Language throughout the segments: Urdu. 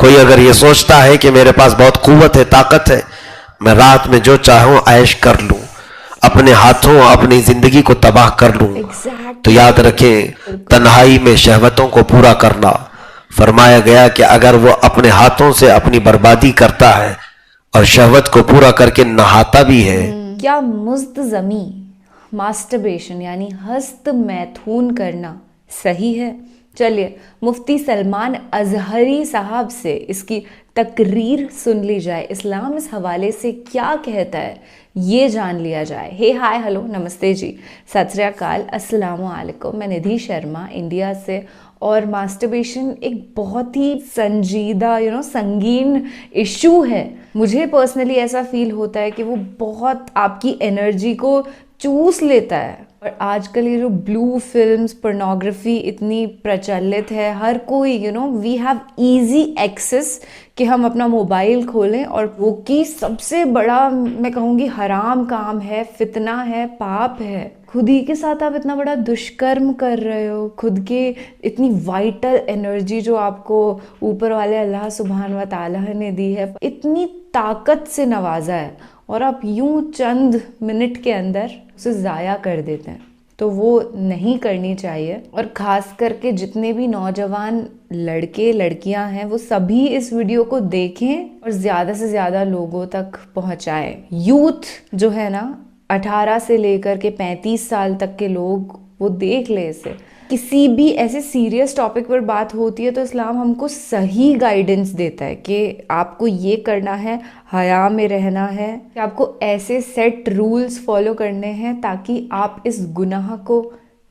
کوئی اگر یہ سوچتا ہے کہ میرے پاس بہت قوت ہے، طاقت ہے، میں رات میں جو چاہوں عیش کر لوں، اپنے ہاتھوں اپنی زندگی کو تباہ کر لوں، تو یاد رکھیں تنہائی میں شہوتوں کو پورا کرنا، فرمایا گیا کہ اگر وہ اپنے ہاتھوں سے اپنی بربادی کرتا ہے اور شہوت کو پورا کر کے نہاتا بھی ہے۔ کیا مستزمی ماسٹربیشن یعنی ہست میتھون کرنا صحیح ہے؟ چلیے مفتی سلمان ازہری صاحب سے اس کی تقریر سن لی جائے، اسلام اس حوالے سے کیا کہتا ہے یہ جان لیا جائے۔ ہے ہائے ہلو نمستے جی، ست سری اکال، السلام علیکم، میں ندھی شرما انڈیا سے۔ اور ماسٹربیشن ایک بہت ہی سنجیدہ سنگین ایشو ہے۔ مجھے پرسنلی ایسا فیل ہوتا ہے کہ وہ بہت آپ کی انرجی کو چوس لیتا ہے۔ اور آج کل یہ جو بلو فلمز، پورنوگرافی اتنی پرچلت ہے، ہر کوئی وی ہیو ایزی ایکسیس کہ ہم اپنا موبائل کھولیں اور وہ کی سب سے بڑا میں کہوں گی حرام کام ہے، فتنہ ہے، پاپ ہے۔ خود ہی کے ساتھ آپ اتنا بڑا دشکرم کر رہے ہو، خود کے اتنی وائٹل انرجی جو آپ کو اوپر والے اللہ سبحانہ و تعالیٰ نے دی ہے، اتنی طاقت سے نوازا ہے، اور آپ یوں چند منٹ کے اندر اسے ضائع کر دیتے ہیں۔ تو وہ نہیں کرنی چاہیے، اور خاص کر کے جتنے بھی نوجوان لڑکے لڑکیاں ہیں وہ سبھی اس ویڈیو کو دیکھیں اور زیادہ سے زیادہ لوگوں تک پہنچائیں۔ یوتھ جو ہے نا 18 سے لے کر کے 35 سال تک کے لوگ وہ دیکھ لیں اسے۔ کسی بھی ایسے سیریس ٹاپک پر بات ہوتی ہے تو اسلام ہم کو صحیح گائیڈنس دیتا ہے کہ آپ کو یہ کرنا ہے، حیا میں رہنا ہے، کہ آپ کو ایسے سیٹ رولز فالو کرنے ہیں تاکہ آپ اس گناہ کو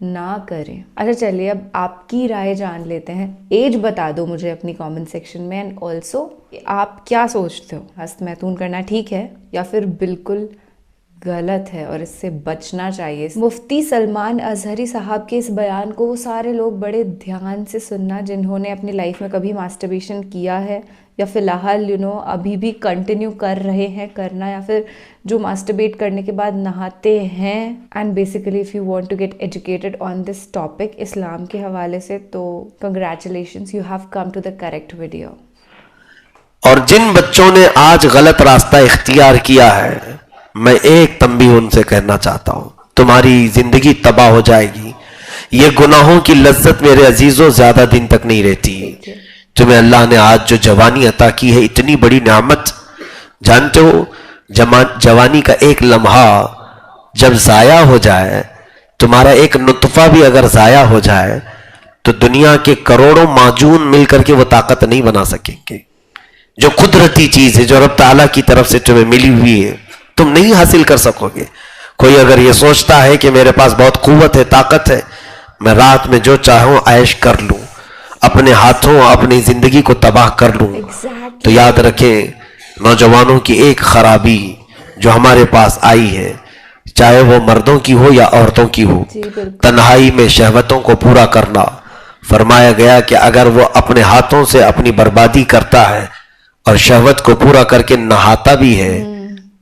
نہ کریں۔ اچھا چلیے اب آپ کی رائے جان لیتے ہیں۔ ایج بتا دو مجھے اپنی کامنٹ سیکشن میں، اینڈ آلسو آپ کیا سوچتے ہو، ہست میتھون کرنا ٹھیک ہے یا پھر بالکل غلط ہے اور اس سے بچنا چاہیے؟ مفتی سلمان ازہری صاحب کے اس بیان کو وہ سارے لوگ بڑے دھیان سے سننا جنہوں نے اپنی لائف میں کبھی ماسٹربیشن کیا ہے یا فی الحال ابھی بھی کنٹینیو کر رہے ہیں کرنا، یا پھر جو ماسٹربیٹ کرنے کے بعد نہاتے ہیں۔ And basically if you want to get educated on this topic اسلام کے حوالے سے، تو congratulations, you have come to the correct video. اور جن بچوں نے آج غلط راستہ اختیار کیا ہے، میں ایک تنبیہ ان سے کہنا چاہتا ہوں، تمہاری زندگی تباہ ہو جائے گی۔ یہ گناہوں کی لذت میرے عزیزوں زیادہ دن تک نہیں رہتی۔ تمہیں اللہ نے آج جو جوانی عطا کی ہے، اتنی بڑی نعمت، جانتے ہو جوانی کا ایک لمحہ جب ضائع ہو جائے، تمہارا ایک نطفہ بھی اگر ضائع ہو جائے تو دنیا کے کروڑوں معجون مل کر کے وہ طاقت نہیں بنا سکیں گے۔ جو قدرتی چیز ہے، جو رب تعالیٰ کی طرف سے تمہیں ملی ہوئی ہے، تم نہیں حاصل کر سکو گے۔ کوئی اگر یہ سوچتا ہے کہ میرے پاس بہت قوت ہے، طاقت ہے، میں رات میں جو چاہوں عیش کر لوں، اپنے ہاتھوں اپنی زندگی کو تباہ کر لوں، تو یاد رکھیں نوجوانوں کی ایک خرابی جو ہمارے پاس آئی ہے، چاہے وہ مردوں کی ہو یا عورتوں کی ہو، تنہائی میں شہوتوں کو پورا کرنا۔ فرمایا گیا کہ اگر وہ اپنے ہاتھوں سے اپنی بربادی کرتا ہے اور شہوت کو پورا کر کے نہاتا بھی ہے،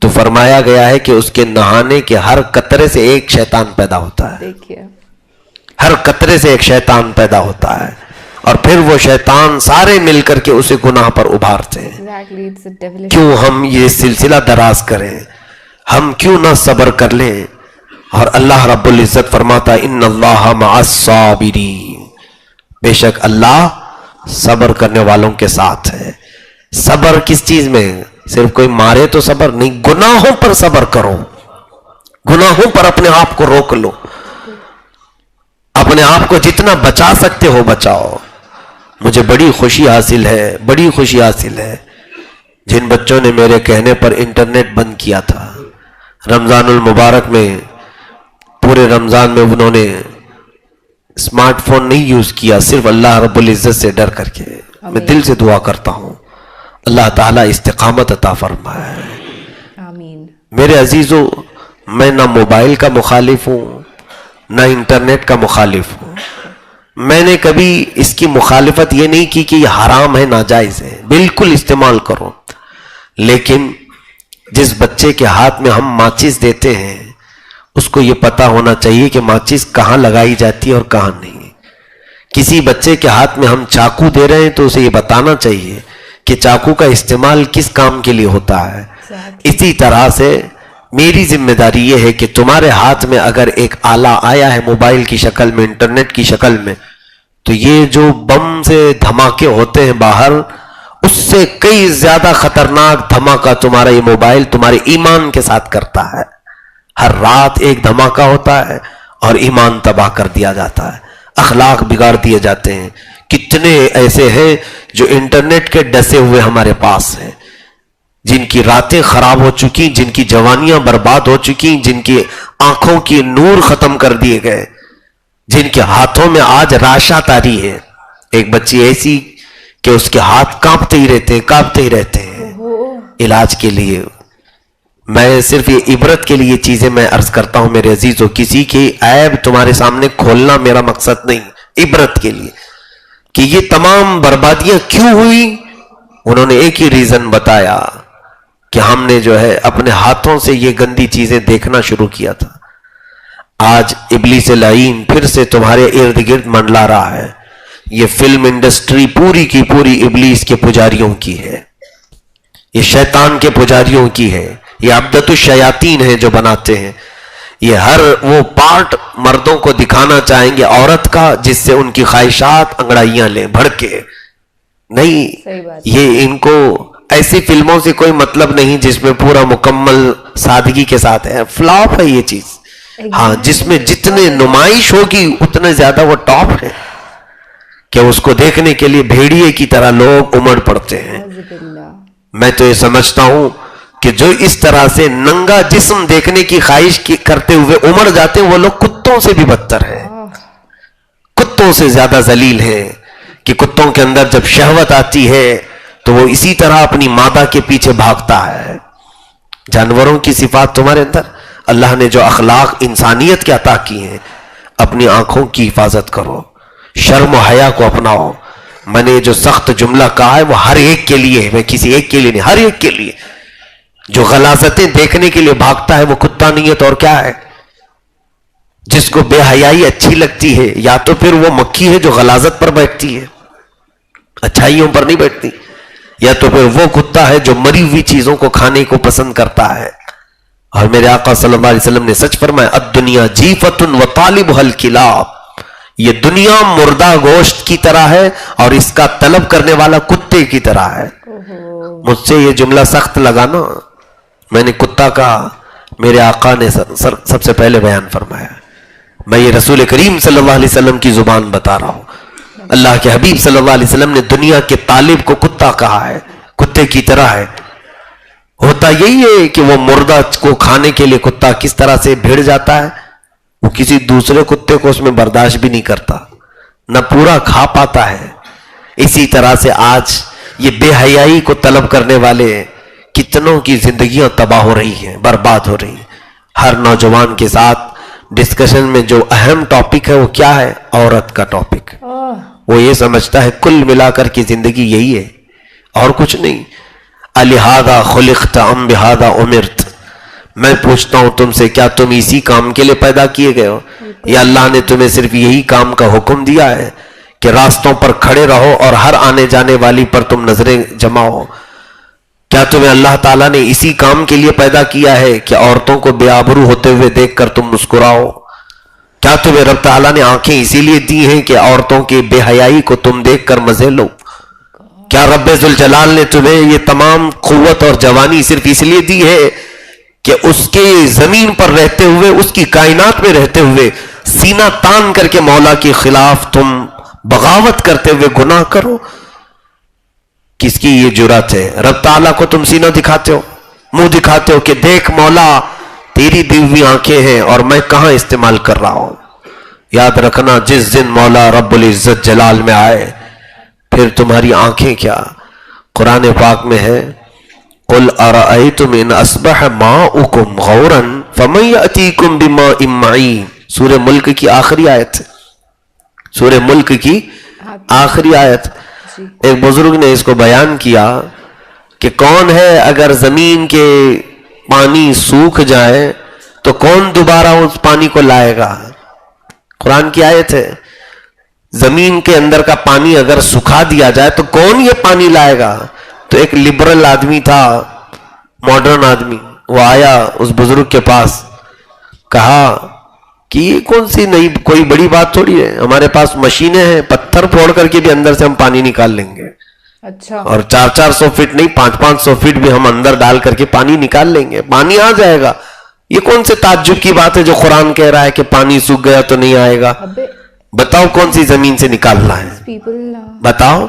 تو فرمایا گیا ہے کہ اس کے نہانے کے ہر قطرے سے ایک شیطان پیدا ہوتا ہے۔ ہر قطرے سے ایک شیطان پیدا ہوتا ہے، اور پھر وہ شیطان سارے مل کر کے اسے گناہ پر ابھارتے ہیں۔ کیوں ہم یہ سلسلہ دراز کریں؟ ہم کیوں نہ صبر کر لیں؟ اور اللہ رب العزت فرماتا ہے ان اللہ مع الصابرین، بے شک اللہ صبر کرنے والوں کے ساتھ ہے۔ صبر کس چیز میں؟ صرف کوئی مارے تو صبر نہیں، گناہوں پر صبر کرو، گناہوں پر اپنے آپ کو روک لو، اپنے آپ کو جتنا بچا سکتے ہو بچاؤ۔ مجھے بڑی خوشی حاصل ہے، بڑی خوشی حاصل ہے جن بچوں نے میرے کہنے پر انٹرنیٹ بند کیا تھا رمضان المبارک میں، پورے رمضان میں انہوں نے اسمارٹ فون نہیں یوز کیا، صرف اللہ رب العزت سے ڈر کر کے۔ میں دل سے دعا کرتا ہوں اللہ تعالیٰ استقامت عطا فرمائے۔ آمین۔ میرے عزیزو، میں نہ موبائل کا مخالف ہوں نہ انٹرنیٹ کا مخالف ہوں۔ میں نے کبھی اس کی مخالفت یہ نہیں کی کہ یہ حرام ہے، ناجائز ہے، بالکل استعمال کرو، لیکن جس بچے کے ہاتھ میں ہم ماچس دیتے ہیں اس کو یہ پتا ہونا چاہیے کہ ماچس کہاں لگائی جاتی ہے اور کہاں نہیں۔ کسی بچے کے ہاتھ میں ہم چاقو دے رہے ہیں تو اسے یہ بتانا چاہیے کہ چاقو کا استعمال کس کام کے لیے ہوتا ہے. اسی طرح سے میری ذمہ داری یہ ہے کہ تمہارے ہاتھ میں اگر ایک آلہ آیا ہے موبائل کی شکل میں, انٹرنیٹ کی شکل میں, تو یہ جو بم سے دھماکے ہوتے ہیں باہر, اس سے کئی زیادہ خطرناک دھماکہ تمہارا یہ موبائل تمہارے ایمان کے ساتھ کرتا ہے. ہر رات ایک دھماکہ ہوتا ہے اور ایمان تباہ کر دیا جاتا ہے, اخلاق بگاڑ دیے جاتے ہیں. کتنے ایسے ہیں جو انٹرنیٹ کے ڈسے ہوئے ہمارے پاس ہیں, جن کی راتیں خراب ہو چکی, جن کی جوانیاں برباد ہو چکی, جن کی آنکھوں کی نور ختم کر دیے گئے, جن کے ہاتھوں میں آج راشا تاری ہے. ایک بچی ایسی کہ اس کے ہاتھ کانپتے ہی رہتے ہیں علاج کے لیے. میں صرف یہ عبرت کے لیے چیزیں میں عرض کرتا ہوں میرے عزیزوں, کسی کی عیب تمہارے سامنے کھولنا میرا مقصد نہیں, عبرت کے لیے کہ یہ تمام بربادیاں کیوں ہوئی. انہوں نے ایک ہی ریزن بتایا کہ ہم نے جو ہے اپنے ہاتھوں سے یہ گندی چیزیں دیکھنا شروع کیا تھا. آج ابلیس لعین پھر سے تمہارے ارد گرد منڈلا رہا ہے. یہ فلم انڈسٹری پوری کی پوری ابلیس کے پجاریوں کی ہے, یہ شیطان کے پجاریوں کی ہے, یہ عبدت الشیاطین ہیں جو بناتے ہیں. یہ ہر وہ پارٹ مردوں کو دکھانا چاہیں گے عورت کا جس سے ان کی خواہشات انگڑائیاں لیں بھڑکے. نہیں, یہ ان کو ایسی فلموں سے کوئی مطلب نہیں جس میں پورا مکمل سادگی کے ساتھ ہے. فلاپ ہے یہ چیز. ہاں, جس میں جتنے نمائش ہوگی اتنے زیادہ وہ ٹاپ ہے کہ اس کو دیکھنے کے لیے بھیڑیے کی طرح لوگ امڑ پڑتے ہیں. میں تو یہ سمجھتا ہوں کہ جو اس طرح سے ننگا جسم دیکھنے کی خواہش کرتے ہوئے امڑ جاتے ہیں وہ لوگ کتوں سے بھی بدتر ہیں, کتوں سے زیادہ ذلیل ہیں. کہ کتوں کے اندر جب شہوت آتی ہے تو وہ اسی طرح اپنی مادہ کے پیچھے بھاگتا ہے. جانوروں کی صفات تمہارے اندر, اللہ نے جو اخلاق انسانیت کے عطا کی ہیں, اپنی آنکھوں کی حفاظت کرو, شرم و حیا کو اپناؤ. میں نے جو سخت جملہ کہا ہے وہ ہر ایک کے لیے ہے, میں کسی ایک کے لیے نہیں, ہر ایک کے لیے. جو غلاظتیں دیکھنے کے لیے بھاگتا ہے وہ کتا نہیں ہے تو اور کیا ہے. جس کو بے حیائی اچھی لگتی ہے یا تو پھر وہ مکھی ہے جو غلاظت پر بیٹھتی ہے, اچھائیوں پر نہیں بیٹھتی, یا تو پھر وہ کتا ہے جو مری ہوئی چیزوں کو کھانے کو پسند کرتا ہے. اور میرے آقا صلی اللہ علیہ وسلم نے سچ فرمایا, الدنیا جیفۃ وطالبھا الکلاب, یہ دنیا مردہ گوشت کی طرح ہے اور اس کا طلب کرنے والا کتے کی طرح ہے. مجھ سے یہ جملہ سخت لگا نا, میں نے کتا کہا, میرے آقا نے سب سے پہلے بیان فرمایا. میں یہ رسول کریم صلی اللہ علیہ وسلم کی زبان بتا رہا ہوں. اللہ کے حبیب صلی اللہ علیہ وسلم نے دنیا کے طالب کو کتا کہا ہے, کتے کی طرح ہے. ہوتا یہی ہے کہ وہ مردہ کو کھانے کے لیے کتا کس طرح سے بھیڑ جاتا ہے, وہ کسی دوسرے کتے کو اس میں برداشت بھی نہیں کرتا, نہ پورا کھا پاتا ہے. اسی طرح سے آج یہ بے حیائی کو طلب کرنے والے کتنوں کی زندگیاں تباہ ہو رہی ہیں, برباد ہو رہی ہیں. ہر نوجوان کے ساتھ ڈسکشن میں جو اہم ٹاپک ہے وہ کیا ہے, عورت کا ٹاپک. وہ یہ سمجھتا ہے کل ملا کر کی زندگی یہی ہے اور کچھ نہیں. الہذا خلقت ام بہذا امرت, میں پوچھتا ہوں تم سے, کیا تم اسی کام کے لیے پیدا کیے گئے ہو, یا اللہ نے تمہیں صرف یہی کام کا حکم دیا ہے کہ راستوں پر کھڑے رہو اور ہر آنے جانے والی پر تم نظریں جماؤ؟ کیا تمہیں اللہ تعالیٰ نے اسی کام کے لیے پیدا کیا ہے کہ عورتوں کو بے آبرو ہوتے ہوئے دیکھ کر تم مسکراؤ؟ کیا تمہیں رب تعالیٰ نے آنکھیں اسی لیے دی ہیں کہ عورتوں کی بے حیائی کو تم دیکھ کر مزے لو؟ کیا رب ذوالجلال نے تمہیں یہ تمام قوت اور جوانی صرف اس لیے دی ہے کہ اس کے زمین پر رہتے ہوئے, اس کی کائنات میں رہتے ہوئے سینہ تان کر کے مولا کے خلاف تم بغاوت کرتے ہوئے گناہ کرو؟ کس کی یہ جرات ہے؟ رب تعالیٰ کو تم سینہ دکھاتے ہو, منہ دکھاتے ہو کہ دیکھ مولا تیری دی ہوئی آنکھیں ہیں اور میں کہاں استعمال کر رہا ہوں. یاد رکھنا, جس دن مولا رب العزت جلال میں آئے پھر تمہاری آنکھیں کیا. قرآن پاک میں ہے, قل ارأیتم ان اصبح ماؤکم غورا فمن یأتیکم بماء معین. سورہ ملک کی آخری آیت, سورہ ملک کی آخری آیت. ایک بزرگ نے اس کو بیان کیا کہ کون ہے اگر زمین کے پانی سوکھ جائے تو کون دوبارہ اس پانی کو لائے گا. قرآن کی آیت ہے, زمین کے اندر کا پانی اگر سکھا دیا جائے تو کون یہ پانی لائے گا؟ تو ایک لبرل آدمی تھا, ماڈرن آدمی, وہ آیا اس بزرگ کے پاس, کہا کہ یہ کون سی نئی کوئی بڑی بات تھوڑی ہے, ہمارے پاس مشینیں ہیں, پتھر پھوڑ کر کے بھی اندر سے ہم پانی نکال لیں گے, اچھا, اور 400 فٹ نہیں 500 فٹ بھی ہم اندر ڈال کر کے پانی نکال لیں گے, پانی آ جائے گا. یہ کون سے تعجب کی بات ہے جو قرآن کہہ رہا ہے کہ پانی سوکھ گیا تو نہیں آئے گا؟ بتاؤ کون سی زمین سے نکالنا ہے, بتاؤ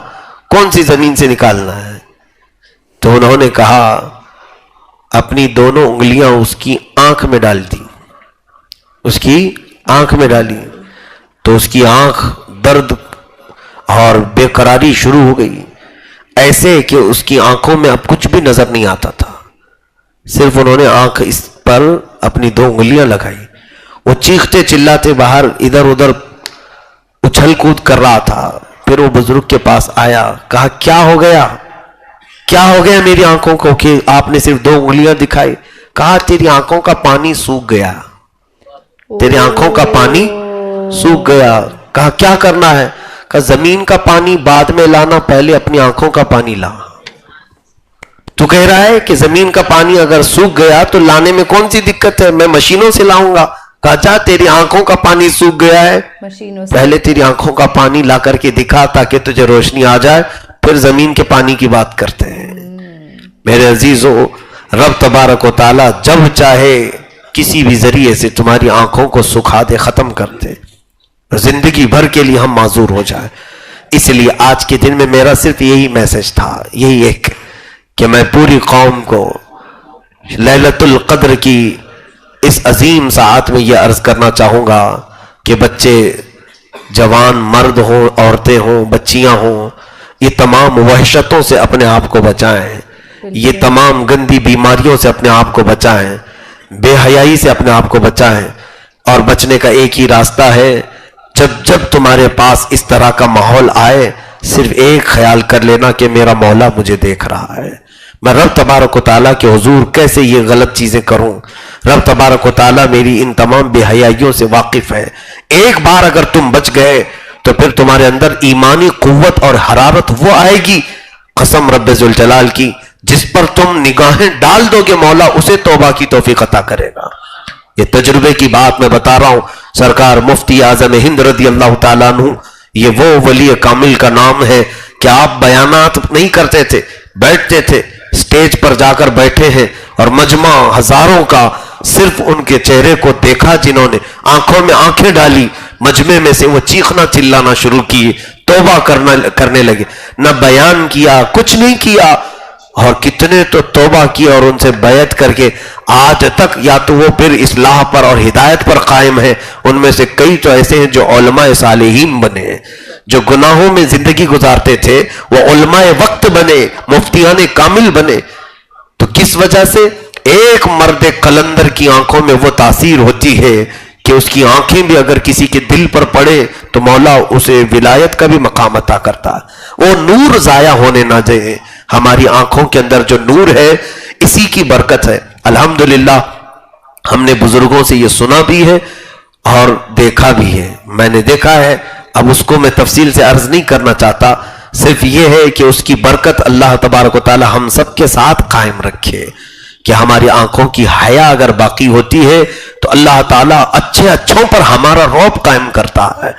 کون سی زمین سے نکالنا ہے؟ تو انہوں نے کہا اپنی دونوں انگلیاں اس کی آنکھ میں ڈال دی, اس کی آنکھ میں ڈالی, تو اس کی آنکھ درد اور بے قراری شروع ہو گئی, ایسے کہ اس کی آنکھوں میں اب کچھ بھی نظر نہیں آتا تھا, صرف انہوں نے آنکھ اس پر اپنی 2 انگلیاں لگائی. وہ چیختے چلاتے باہر ادھر ادھر اچھل کود کر رہا تھا. پھر وہ بزرگ کے پاس آیا, کہا کیا ہو گیا, کیا ہو گیا میری آنکھوں کو کہ آپ نے صرف 2 انگلیاں دکھائی؟ کہا تیری آنکھوں کا پانی سوکھ گیا, تیری آنکھوں کا پانی سوکھ گیا. کہا کیا کرنا ہے؟ کہا زمین کا پانی بعد میں لانا, پہلے اپنی آنکھوں کا پانی لا. تو کہہ رہا ہے کہ زمین کا پانی اگر سوکھ گیا تو لانے میں کون سی دقت ہے, میں مشینوں سے لاؤں گا. کہا جا, تیری آنکھوں کا پانی سوکھ گیا ہے, پہلے تیری آنکھوں کا پانی لا کر کے دکھا تاکہ تجھے روشنی آ جائے, پھر زمین کے پانی کی بات کرتے ہیں. میرے عزیزو, رب تبارک و تعالی جب چاہے کسی بھی ذریعے سے تمہاری آنکھوں کو سکھا دے, ختم کر دے, زندگی بھر کے لیے ہم معذور ہو جائے. اس لیے آج کے دن میں میرا صرف یہی میسج تھا, یہی ایک, کہ میں پوری قوم کو لیلۃ القدر کی اس عظیم ساعت میں یہ عرض کرنا چاہوں گا کہ بچے, جوان, مرد ہوں, عورتیں ہوں, بچیاں ہوں, یہ تمام وحشتوں سے اپنے آپ کو بچائیں, یہ تمام گندی بیماریوں سے اپنے آپ کو بچائیں, بے حیائی سے اپنے آپ کو بچائیں. اور بچنے کا ایک ہی راستہ ہے, جب تمہارے پاس اس طرح کا ماحول آئے, صرف ایک خیال کر لینا کہ میرا مولا مجھے دیکھ رہا ہے, میں رب تبارک و تعالیٰ کے حضور کیسے یہ غلط چیزیں کروں. رب تبارک و تعالیٰ میری ان تمام بے حیائیوں سے واقف ہے. ایک بار اگر تم بچ گئے تو پھر تمہارے اندر ایمانی قوت اور حرارت وہ آئے گی, قسم رب ذوالجلال کی, جس پر تم نگاہیں ڈال دو گے مولا اسے توبہ کی توفیق عطا کرے گا. یہ تجربے کی بات میں بتا رہا ہوں. سرکار مفتی اعظم ہند رضی اللہ تعالیٰ عنہ, یہ وہ ولی کامل کا نام ہے کہ آپ بیانات نہیں کرتے تھے, بیٹھتے تھے, سٹیج پر جا کر بیٹھے ہیں اور مجمع ہزاروں کا صرف ان کے چہرے کو دیکھا, جنہوں نے آنکھوں میں آنکھیں ڈالی, مجمع میں سے وہ چیخنا چلانا شروع کی, توبہ کرنے لگے, نہ بیان کیا, کچھ نہیں کیا, اور کتنے تو توبہ کی اور ان سے بیعت کر کے آج تک یا تو وہ پھر اصلاح پر اور ہدایت پر قائم ہیں. ان میں سے کئی تو ایسے ہیں جو علماء صالحین بنے, جو گناہوں میں زندگی گزارتے تھے وہ علماء وقت بنے, مفتیان کامل بنے. تو کس وجہ سے؟ ایک مرد قلندر کی آنکھوں میں وہ تاثیر ہوتی ہے کہ اس کی آنکھیں بھی اگر کسی کے دل پر پڑے تو مولا اسے ولایت کا بھی مقام عطا کرتا ہے. وہ نور ضائع ہونے نہ دے. ہماری آنکھوں کے اندر جو نور ہے اسی کی برکت ہے. الحمدللہ ہم نے بزرگوں سے یہ سنا بھی ہے اور دیکھا بھی ہے, میں نے دیکھا ہے. اب اس کو میں تفصیل سے عرض نہیں کرنا چاہتا, صرف یہ ہے کہ اس کی برکت اللہ تبارک و تعالی ہم سب کے ساتھ قائم رکھے کہ ہماری آنکھوں کی حیا اگر باقی ہوتی ہے تو اللہ تعالیٰ اچھے اچھوں پر ہمارا رعب قائم کرتا ہے.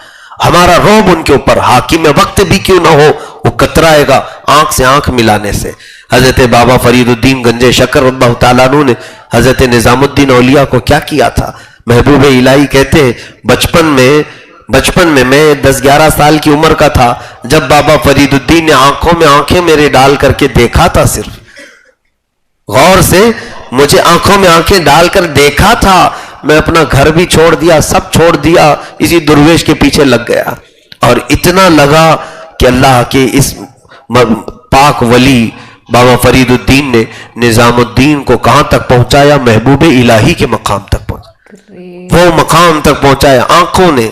ہمارا رعب ان کے اوپر حاکم وقت بھی کیوں نہ ہو وہ کترائے گا آنکھ سے آنکھ ملانے سے. حضرت بابا فرید الدین گنج شکر اللہ تعالیٰ عنہ نے حضرت نظام الدین اولیاء کو کیا کیا تھا. محبوب الہی کہتے ہیں بچپن میں میں 10-11 سال کی عمر کا تھا جب بابا فرید الدین نے آنکھوں میں آنکھیں میرے ڈال کر کے دیکھا تھا. صرف غور سے مجھے آنکھوں میں آنکھیں ڈال کر دیکھا تھا, میں اپنا گھر بھی چھوڑ دیا, سب چھوڑ دیا, اسی درویش کے پیچھے لگ گیا. اور اتنا لگا کہ اللہ کے اس پاک ولی بابا فرید الدین نے نظام الدین کو کہاں تک پہنچایا؟ محبوب الہی کے مقام تک پہنچایا, وہ مقام تک پہنچایا آنکھوں نے.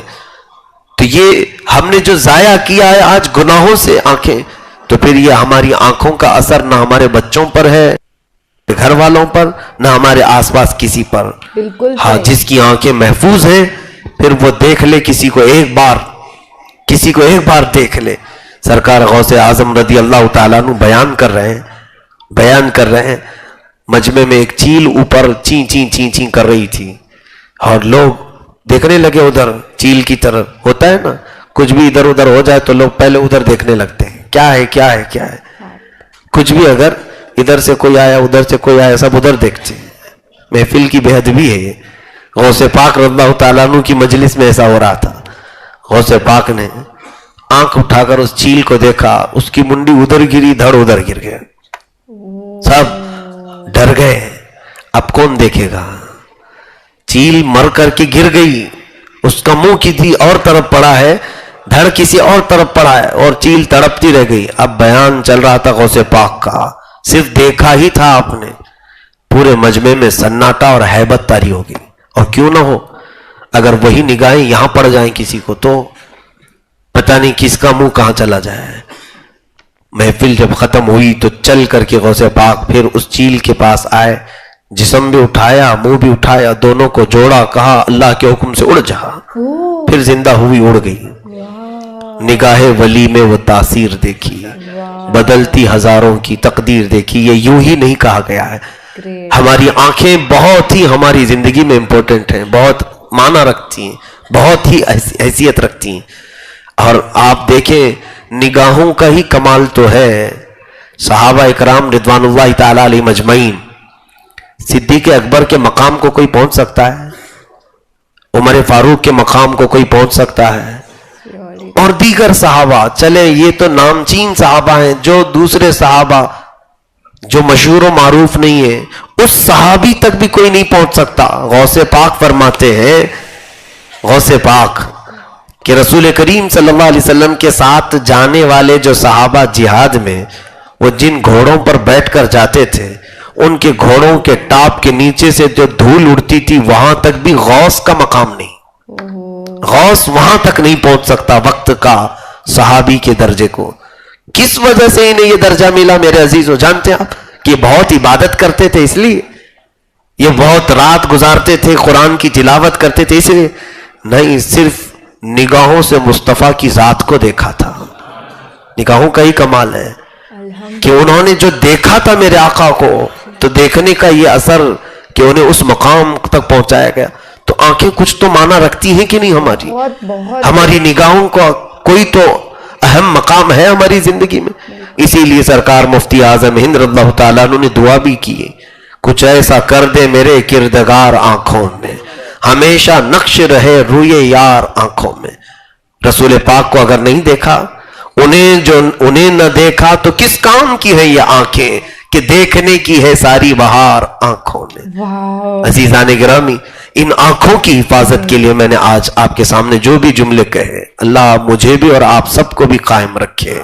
تو یہ ہم نے جو ضائع کیا ہے آج گناہوں سے آنکھیں, تو پھر یہ ہماری آنکھوں کا اثر نہ ہمارے بچوں پر ہے, گھر والوں پر, نہ ہمارے آس پاس کسی پر. بالکل ہاں, جس کی آنکھیں محفوظ ہیں پھر وہ دیکھ لے کسی کو ایک بار دیکھ لے. سرکار غوث اعظم رضی اللہ تعالیٰ عنہ بیان کر رہے ہیں بیان کر رہے ہیں مجمع میں ایک چیل اوپر چیں چیں چیں چیں کر رہی تھی اور لوگ دیکھنے لگے ادھر چیل کی طرف. ہوتا ہے نا کچھ بھی ادھر ادھر ہو جائے تو لوگ پہلے ادھر دیکھنے لگتے ہیں کیا ہے کیا ہے کیا ہے. کچھ بھی اگر ادھر سے کوئی آیا ادھر سے کوئی آیا سب ادھر دیکھتے ہیں. محفل کی بے ادبی ہے یہ. غوث پاک رضی اللہ تعالیٰ عنہ کی مجلس میں ایسا ہو رہا تھا. غوث پاک نے آنکھ اٹھا کر اس چیل کو دیکھا, اس کی منڈی ادھر گری, دھڑ ادھر گر گیا. سب ڈر گئے, اب کون دیکھے گا. چیل مر کر کے گر گئی, اس کا منہ کسی اور طرف پڑا ہے, دھڑ کسی اور طرف پڑا ہے اور چیل تڑپتی رہ گئی. اب بیان چل رہا تھا غوث پاک کا, صرف دیکھا ہی تھا آپ نے. پورے مجمع میں سناٹا اور ہیبت طاری ہو گئی. اور کیوں نہ ہو, اگر وہی نگاہیں یہاں پڑ جائیں کسی کو تو پتہ نہیں کس کا منہ کہاں چلا جائے. محفل جب ختم ہوئی تو چل کر کے غوث پاک پھر اس چیل کے پاس آئے, جسم بھی اٹھایا منہ بھی اٹھایا, دونوں کو جوڑا, کہا اللہ کے حکم سے اڑ جا. پھر زندہ ہوئی, اڑ گئی. نگاہ ولی میں وہ تاثیر دیکھی, بدلتی ہزاروں کی تقدیر دیکھی. یہ یوں ہی نہیں کہا گیا ہے. ہماری آنکھیں بہت ہی ہماری زندگی میں امپورٹنٹ ہیں, بہت معنی رکھتی ہیں, بہت ہی حیثیت رکھتی ہیں. اور آپ دیکھیں نگاہوں کا ہی کمال تو ہے. صحابہ اکرام رضوان اللہ تعالی علیہ مجمعین, صدیق اکبر کے مقام کو کوئی پہنچ سکتا ہے؟ عمر فاروق کے مقام کو کوئی پہنچ سکتا ہے؟ اور دیگر صحابہ, چلے یہ تو نامچین صحابہ ہیں, جو دوسرے صحابہ جو مشہور و معروف نہیں ہے اس صحابی تک بھی کوئی نہیں پہنچ سکتا. غوث پاک فرماتے ہیں, غوث پاک کہ رسول کریم صلی اللہ علیہ وسلم کے ساتھ جانے والے جو صحابہ جہاد میں وہ جن گھوڑوں پر بیٹھ کر جاتے تھے, ان کے گھوڑوں کے ٹاپ کے نیچے سے جو دھول اڑتی تھی وہاں تک بھی غوث کا مقام نہیں. غوث وہاں تک نہیں پہنچ سکتا وقت کا صحابی کے درجے کو. کس وجہ سے انہیں یہ درجہ ملا میرے عزیزو؟ جانتے ہیں آپ کہ یہ بہت عبادت کرتے تھے, اس لیے یہ بہت رات گزارتے تھے, قرآن کی تلاوت کرتے تھے, اس لیے نہیں, صرف نگاہوں سے مصطفیٰ کی ذات کو دیکھا تھا. نگاہوں کا ہی کمال ہے کہ انہوں نے جو دیکھا تھا میرے آقا کو, تو دیکھنے کا یہ اثر کہ انہیں اس مقام تک پہنچایا گیا. تو آنکھیں کچھ تو معنی رکھتی ہیں کہ نہیں ہماری؟ ہماری نگاہوں کا کوئی تو اہم مقام ہے ہماری زندگی میں. اسی لیے سرکار مفتی اعظم ہند رضی اللہ تعالیٰ عنہ نے دعا بھی کی ہے, کچھ ایسا کر دے میرے کردگار آنکھوں میں, ہمیشہ نقش رہے روئے یار آنکھوں میں. رسول پاک کو اگر نہیں دیکھا, انہیں نہ دیکھا تو کس کام کی ہے یہ آنکھیں کہ دیکھنے کی ہے ساری بہار آنکھوں میں. عزیزان گرامی, ان آنکھوں کی حفاظت کے لیے میں نے آج آپ کے سامنے جو بھی جملے کہے, اللہ مجھے بھی اور آپ سب کو بھی قائم رکھے.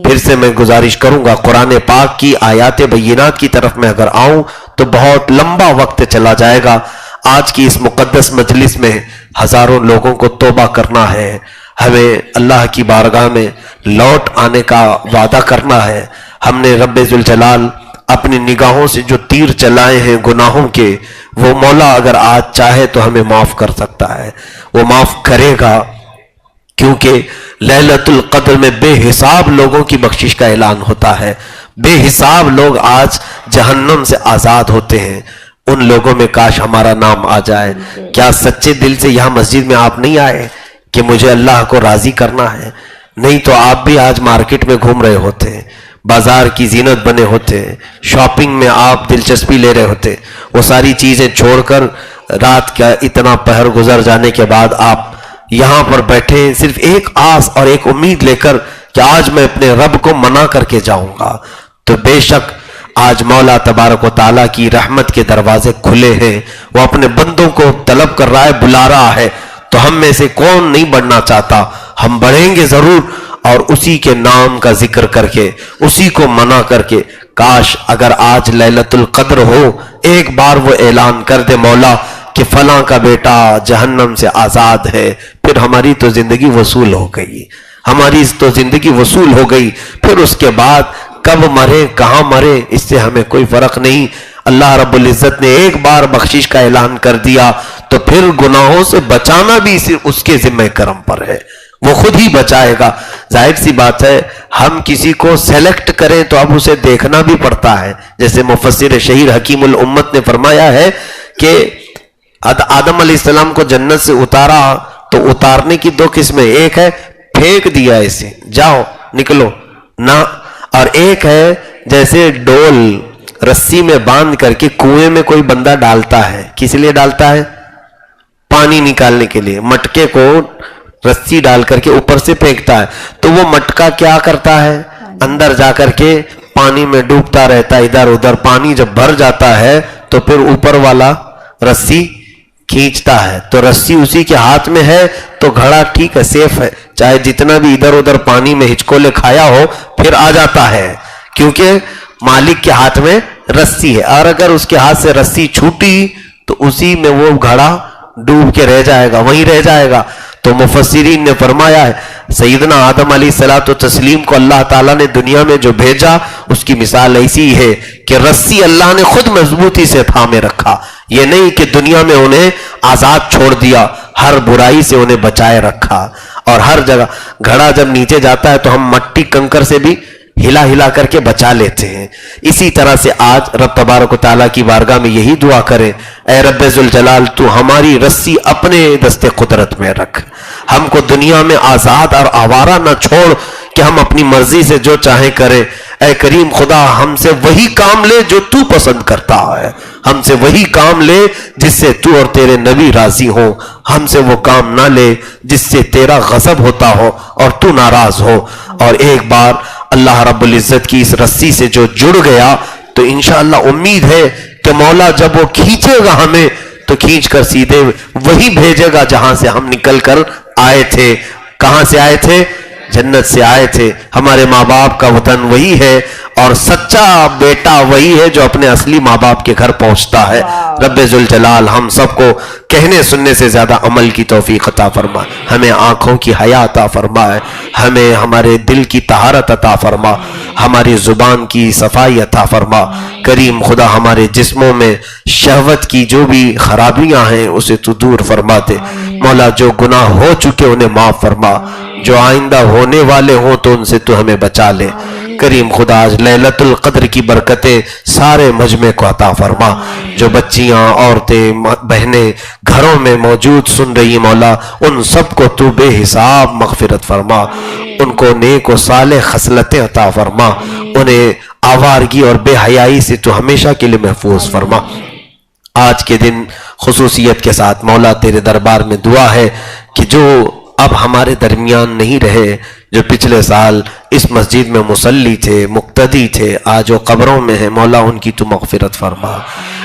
پھر سے میں گزارش کروں گا, قرآن پاک کی آیات بینات کی طرف میں اگر آؤں تو بہت لمبا وقت چلا جائے گا. آج کی اس مقدس مجلس میں ہزاروں لوگوں کو توبہ کرنا ہے, ہمیں اللہ کی بارگاہ میں لوٹ آنے کا وعدہ کرنا ہے. ہم نے رب ذوالجلال اپنی نگاہوں سے جو تیر چلائے ہیں گناہوں کے, وہ مولا اگر آج چاہے تو ہمیں معاف کر سکتا ہے, وہ معاف کرے گا. کیونکہ لیلۃ القدر میں بے حساب لوگوں کی بخشش کا اعلان ہوتا ہے, بے حساب لوگ آج جہنم سے آزاد ہوتے ہیں. ان لوگوں میں کاش ہمارا نام آ جائے. کیا سچے دل سے یہاں مسجد میں آپ نہیں آئے کہ مجھے اللہ کو راضی کرنا ہے؟ نہیں تو آپ بھی آج مارکیٹ میں گھوم رہے ہوتے, بازار کی زینت بنے ہوتے, شاپنگ میں آپ دلچسپی لے رہے ہوتے. وہ ساری چیزیں چھوڑ کر رات کا اتنا پہر گزر جانے کے بعد آپ یہاں پر بیٹھے صرف ایک آس اور ایک امید لے کر کہ آج میں اپنے رب کو منا کر کے جاؤں گا. تو بے شک آج مولا تبارک و تعالیٰ کی رحمت کے دروازے کھلے ہیں, وہ اپنے بندوں کو طلب کر رہا ہے, بلا رہا ہے. تو ہم میں سے کون نہیں بڑھنا چاہتا؟ ہم بڑھیں گے ضرور, اور اسی کے نام کا ذکر کر کے, اسی کو منا کر کے. کاش اگر آج لیلۃ القدر ہو, ایک بار وہ اعلان کر دے مولا کہ فلاں کا بیٹا جہنم سے آزاد ہے, پھر ہماری تو زندگی وصول ہو گئی, ہماری تو زندگی وصول ہو گئی. پھر اس کے بعد کب مرے کہاں مرے اس سے ہمیں کوئی فرق نہیں. اللہ رب العزت نے ایک بار بخشش کا اعلان کر دیا تو پھر گناہوں سے بچانا بھی اس کے ذمہ کرم پر ہے. وہ خود ہی بچائے گا. ظاہر سی بات ہے ہم کسی کو سیلیکٹ کریں تو اب اسے دیکھنا بھی پڑتا ہے. جیسے مفسر شہیر حکیم الامت نے فرمایا ہے کہ آدم علیہ السلام کو جنت سے اتارا تو اتارنے کی دو قسمیں، ایک ہے پھینک دیا اسے جاؤ نکلو نہ، اور ایک ہے جیسے ڈول رسی میں باندھ کر کے کنویں میں کوئی بندہ ڈالتا ہے. کس لیے ڈالتا ہے؟ پانی نکالنے کے لیے. مٹکے کو رسی ڈال کر کے اوپر سے پھینکتا ہے تو وہ مٹکا کیا کرتا ہے؟ اندر جا کر کے پانی میں ڈوبتا رہتا ہے ادھر ادھر. پانی جب بھر جاتا ہے تو پھر اوپر والا رسی کھینچتا ہے. تو رسی اسی کے ہاتھ میں ہے تو گھڑا ٹھیک ہے، سیف ہے، چاہے جتنا بھی ادھر ادھر پانی میں ہچکولے کھایا ہو پھر آ جاتا ہے، کیونکہ مالک کے ہاتھ میں رسی ہے. اور اگر اس کے ہاتھ سے رسی چھوٹی تو اسی میں وہ گھڑا ڈوب کے رہ جائے گا، وہیں رہ جائے گا. تو مفسرین نے فرمایا ہے سیدنا آدم علیہ الصلوۃ والتسلیم کو اللہ تعالیٰ نے دنیا میں جو بھیجا اس کی مثال ایسی ہے کہ رسی اللہ نے خود مضبوطی سے تھامے رکھا. یہ نہیں کہ دنیا میں انہیں آزاد چھوڑ دیا، ہر برائی سے انہیں بچائے رکھا. اور ہر جگہ گھڑا جب نیچے جاتا ہے تو ہم مٹی کنکر سے بھی ہلا ہلا کر کے بچا لیتے ہیں. اسی طرح سے آج رب تبارک و تعالیٰ کی بارگاہ میں یہی دعا کریں، اے رب ذوالجلال تو ہماری رسی اپنے دست قدرت میں رکھ، ہم کو دنیا میں آزاد اور آوارہ نہ چھوڑ کہ ہم اپنی مرضی سے جو چاہیں کریں. اے کریم خدا ہم سے وہی کام لے جو تو پسند کرتا ہے، ہم سے وہی کام لے جس سے تو اور تیرے نبی راضی ہو، ہم سے وہ کام نہ لے جس سے تیرا غضب ہوتا ہو اور تو ناراض ہو. اور ایک بار اللہ رب العزت کی اس رسی سے جو جڑ گیا تو انشاءاللہ امید ہے کہ مولا جب وہ کھینچے گا ہمیں تو کھینچ کر سیدھے وہی بھیجے گا جہاں سے ہم نکل کر آئے تھے. کہاں سے آئے تھے؟ جنت سے آئے تھے. ہمارے ماں باپ کا وطن وہی ہے اور سچا بیٹا وہی ہے جو اپنے اصلی ماں باپ کے گھر پہنچتا ہے. رب ذوالجلال ہم سب کو کہنے سننے سے زیادہ عمل کی توفیق عطا فرما، ہمیں آنکھوں کی حیا عطا فرمائے، ہمیں ہمارے دل کی طہارت عطا فرما، ہماری زبان کی صفائی عطا فرما. کریم خدا ہمارے جسموں میں شہوت کی جو بھی خرابیاں ہیں اسے تو دور فرما دے. مولا جو گناہ ہو چکے انہیں معاف فرما، جو آئندہ ہونے والے ہوں تو ان سے تو ہمیں بچا لے. کریم خدا آج لیلۃ القدر کی برکتیں سارے مجمع کو عطا فرما. جو بچیاں عورتیں بہنیں گھروں میں موجود سن رہی مولا ان سب کو تو بے حساب مغفرت فرما، ان کو نیک و صالح خصلتیں عطا فرما، انہیں آوارگی اور بے حیائی سے تو ہمیشہ کے لیے محفوظ فرما. آج کے دن خصوصیت کے ساتھ مولا تیرے دربار میں دعا ہے کہ جو اب ہمارے درمیان نہیں رہے، جو پچھلے سال اس مسجد میں مصلی تھے، مقتدی تھے، آج وہ قبروں میں ہیں، مولا ان کی تو مغفرت فرما.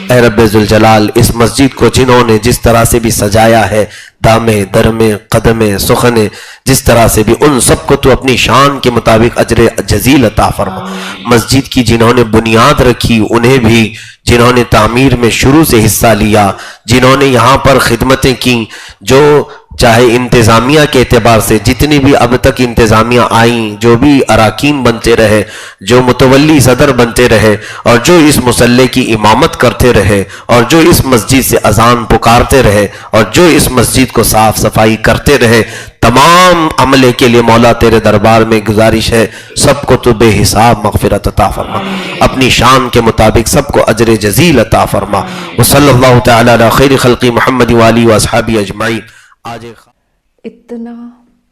اے رب ذوالجلال اس مسجد کو جنہوں نے جس طرح سے بھی سجایا ہے، دامے درمے قدمے سخنے جس طرح سے بھی، ان سب کو تو اپنی شان کے مطابق اجر جزیل عطا فرما. مسجد کی جنہوں نے بنیاد رکھی انہیں بھی، جنہوں نے تعمیر میں شروع سے حصہ لیا، جنہوں نے یہاں پر خدمتیں کی، جو چاہے انتظامیہ کے اعتبار سے جتنی بھی اب تک انتظامیہ آئیں، جو بھی اراکین بنتے رہے، جو متولی صدر بنتے رہے، اور جو اس مصلی کی امامت کرتے رہے، اور جو اس مسجد سے اذان پکارتے رہے، اور جو اس مسجد کو صاف صفائی کرتے رہے، تمام عملے کے لیے مولا تیرے دربار میں گزارش ہے سب کو تو بے حساب مغفرت عطا فرما، اپنی شان کے مطابق سب کو اجر جزیل عطا فرما. وصلی اللہ تعالی علی خیر خلق محمد والی واصحابہ اجمعین. آج اتنا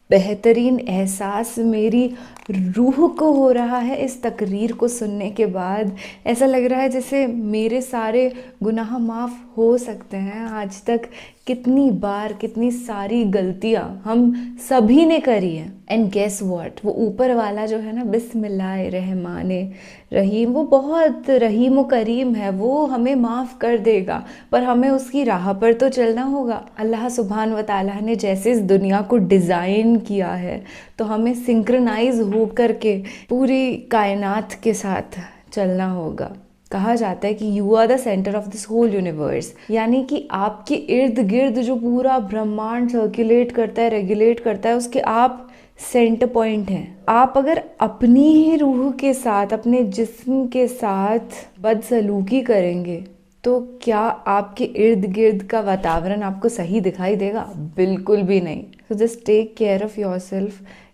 بہترین احساس میری روح کو ہو رہا ہے اس تقریر کو سننے کے بعد. ایسا لگ رہا ہے جیسے میرے سارے گناہ معاف ہو سکتے ہیں. آج تک کتنی بار کتنی ساری غلطیاں ہم سبھی نے کری ہیں. اینڈ گیس واٹ، وہ اوپر والا جو ہے نا بسم اللہ الرحمن الرحیم، وہ بہت رحیم و کریم ہے، وہ ہمیں معاف کر دے گا، پر ہمیں اس کی راہ پر تو چلنا ہوگا. اللہ سبحانہ و تعالیٰ نے جیسے اس دنیا کو ڈیزائن کیا ہے تو ہمیں سنکرنائز ہو کر کے پوری کائنات کے ساتھ چلنا ہوگا. کہا جاتا ہے کہ you are the centre of this whole universe, یعنی کہ آپ کے ارد گرد جو پورا برہمانڈ سرکولیٹ کرتا ہے، ریگولیٹ کرتا ہے، اس کے آپ سینٹر پوائنٹ ہیں. آپ اگر اپنی ہی روح کے ساتھ، اپنے جسم کے ساتھ بدسلوکی کریں گے تو کیا آپ کے ارد گرد کا واتاورن آپ کو صحیح دکھائی دے گا؟ بالکل بھی نہیں. So just take care of yourself.